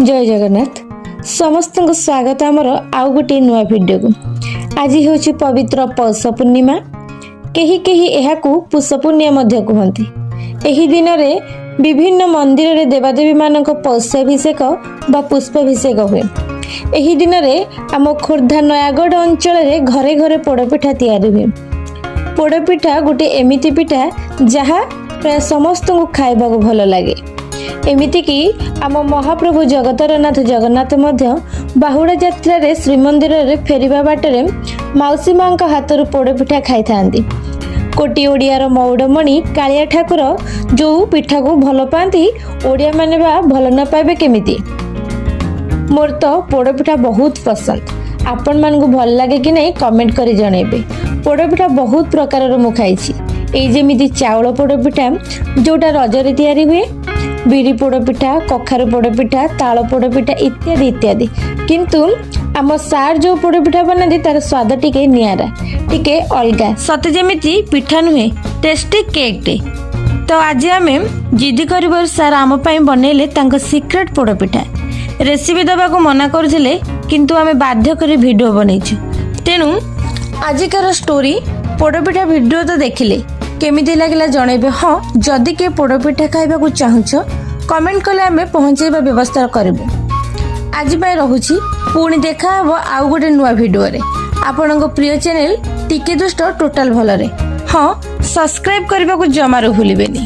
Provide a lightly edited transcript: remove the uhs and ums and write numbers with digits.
जय जगन्नाथ समस्त को स्वागत आमर आउ गोटे नुआ वीडियो को। आज हूँ पवित्र पौष पूर्णिमा, कहीं कहीं यह पुष पूर्णिमा कहते। यही दिन में विभिन्न मंदिर रे देवादेवी मान पौषाभिषेक बा पुष्पाभिषेक हुए। यही दिन में आम खोर्धा नयागढ़ अंचल में घरे घरे पोड़पिठा तैयारी हुए। पोड़पिठा गोटे एमिति पिठा जहाँ प्राय समस्त को खाइबा भल लगे। एमिति कि आम महाप्रभु जगतरनाथ जगन्नाथ मध्य बाहुड़ा यात्रा रे श्रीमंदिर रे फेरिबा बाटरे माउसी माँ हाथ पोड़पिठा खाई थांती। कोटी ओडियार मौड़मणि कालिया ठाकुर जो पिठा को भल पाती ओडिया माने बा भल न पाइबे केमिति। मोर तो पोड़पिठा बहुत पसंद। आपण मान को भल लगे कि नहीं कमेंट करी जणेबे। पोड़पिठा बहुत प्रकार मु खाइछि। एई जेमिति चाउଳ पोड़पिठा जोटा रजरे तैयारी हुए, बिरी पोड़पिठा, कखारू पोड़पिठा, ताଳ पोड़पिठा इत्यादि इत्यादि। किंतु आम सार जो पोड़पिठा बनाती तार स्वाद टिके नियारा, टिके अलगा, सते जेमिति पिठा नुहे टेस्टी केक टे। तो आज आमे जिद्दी करबार सार आम पई बनेले तांको सीक्रेट पोड़पिठा। रेसिपी दबा को मना करथिले किंतु आमे बाध्य करी वीडियो बनैछु। तेनु आजिकार स्टोरी पोड़पिठा वीडियो तो देखिले केमिति लागिला जणेबे। हाँ, जदि के पोड़पिठा खाइबा को चाहुछ कमेंट कले आमे पहुंचेबा व्यवस्था करबो। आज बाय रहुछि, पुणी देखा हबो आउ गोटे नुआ वीडियो रे। आपनको प्रिय चैनल टिके दुष्ट टोटल भल रे। हाँ, सब्सक्राइब करबा को जमारो भूलिबेनी।